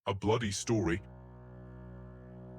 A bloody story.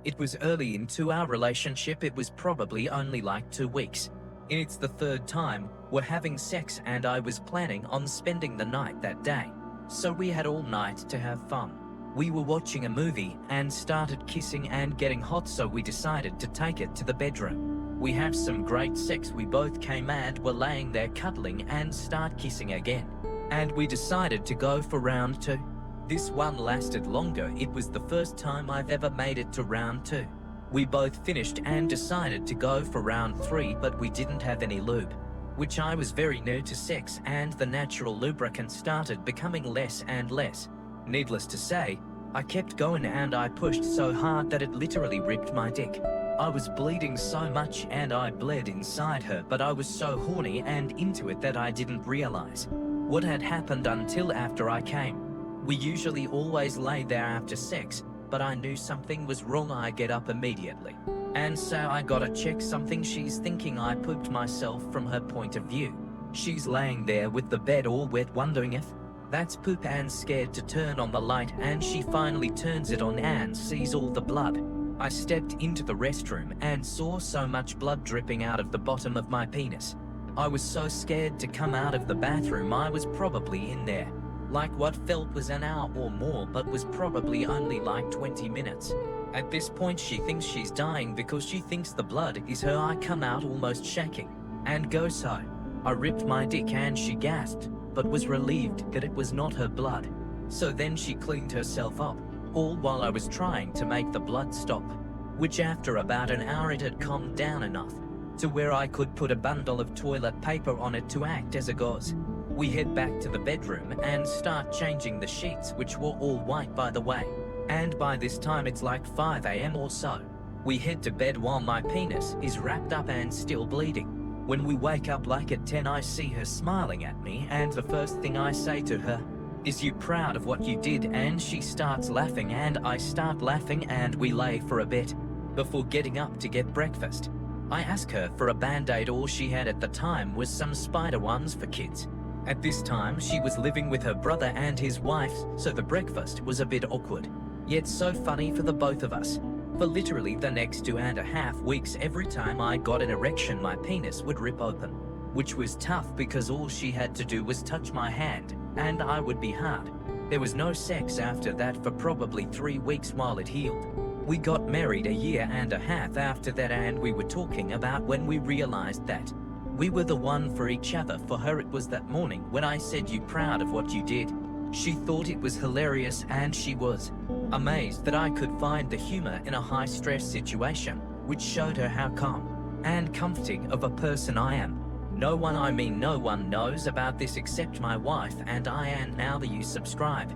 It was early into our relationship. It was probably only like 2 weeks. It's the third time we're having sex and I was planning on spending the night that day. So we had all night to have fun. We were watching a movie and started kissing and getting hot, so we decided to take it to the bedroom. We have some great sex. We both came and were laying there cuddling and start kissing again. And we decided to go for round 2. This one lasted longer. It was the first time I've ever made it to round 2. We both finished and decided to go for round 3, but we didn't have any lube, which I was very new to sex, and the natural lubricant started becoming less and less. Needless to say, I kept going and I pushed so hard that it literally ripped my dick. I was bleeding so much and I bled inside her, but I was so horny and into it that I didn't realize what had happened until after I came. We usually always lay there after sex, but I knew something was wrong. I get up immediately. And so I gotta check something. She's thinking I pooped myself from her point of view. She's laying there with the bed all wet, wondering if that's poop, and scared to turn on the light, and she finally turns it on and sees all the blood. I stepped into the restroom and saw so much blood dripping out of the bottom of my penis. I was so scared to come out of the bathroom. I was probably in there like what felt was an hour or more, but was probably only like 20 minutes. At this point she thinks she's dying because she thinks the blood is her. I come out almost shaking and go, so I ripped my dick, and she gasped but was relieved that it was not her blood. So then she cleaned herself up, all while I was trying to make the blood stop, which after about an hour it had calmed down enough to where I could put a bundle of toilet paper on it to act as a gauze. We head back to the bedroom and start changing the sheets, which were all white by the way. And by this time it's like 5 a.m. or so. We head to bed while my penis is wrapped up and still bleeding. When we wake up like at 10, I see her smiling at me, and the first thing I say to her is, "You proud of what you did?" And she starts laughing and I start laughing, and we lay for a bit before getting up to get breakfast. I ask her for a band-aid. All she had at the time was some spider ones for kids. At this time, she was living with her brother and his wife, so the breakfast was a bit awkward, yet so funny for the both of us. For literally the next 2.5 weeks, every time I got an erection, my penis would rip open, which was tough because all she had to do was touch my hand, and I would be hard. There was no sex after that for probably 3 weeks while it healed. We got married 1.5 years after that, and we were talking about when we realized that we were the one for each other. For her, it was that morning when I said, "You proud of what you did?" She thought it was hilarious, and she was amazed that I could find the humor in a high-stress situation, which showed her how calm and comforting of a person I am. No one knows about this except my wife and I, and now that you subscribe